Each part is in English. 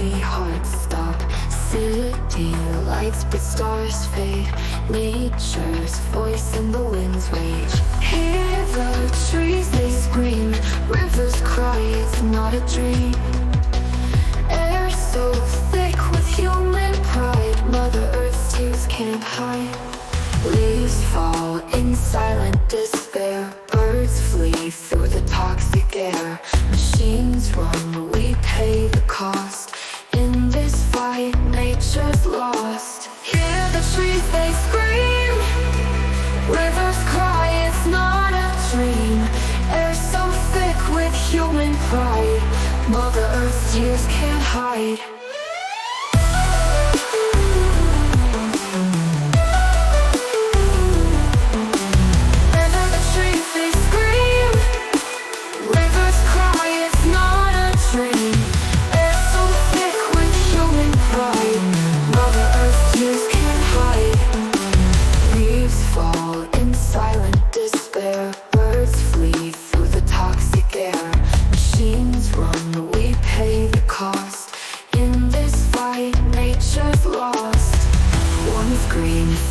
empty hearts stop. City lights but stars fade. Nature's voice in the wind's rage. Hear the trees, they scream. Rivers cry, it's not a dream. Air so thick with human pride. Mother Earth's tears can't hide. Leaves fall in silent despair. Birds flee through the toxic air. Machines run, we pay the cost. In this fight, nature's lost. Hear the trees, they scream. Rivers cry, it's not a dream. Air so thick with human pride. Mother Earth's tears can't hide.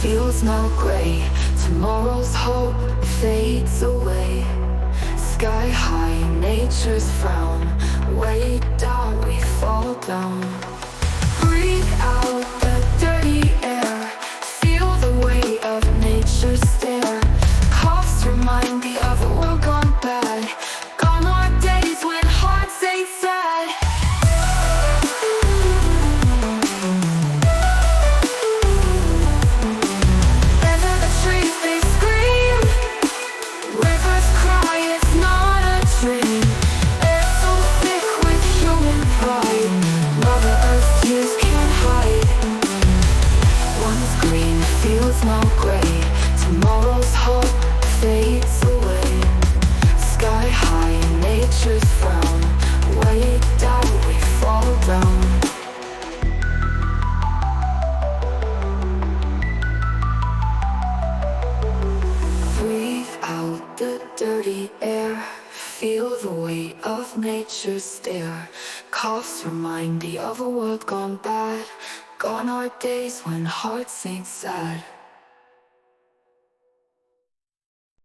Feels now gray. Tomorrow's hope fades away. Sky high, nature's frown. Way down, we fall down. Breathe out the dirty air. Feel the weight of nature's stare. Coughs remind me of a world gone bad. Gone are days when hearts ain't sad. Feels now gray. Tomorrow's hope fades away. Sky high, nature's frown. Way down, we fall down. Breathe out the dirty air. Feel the weight of nature's stare. Coughs remind me of a world gone bad. Gone are days when hearts ain't sad.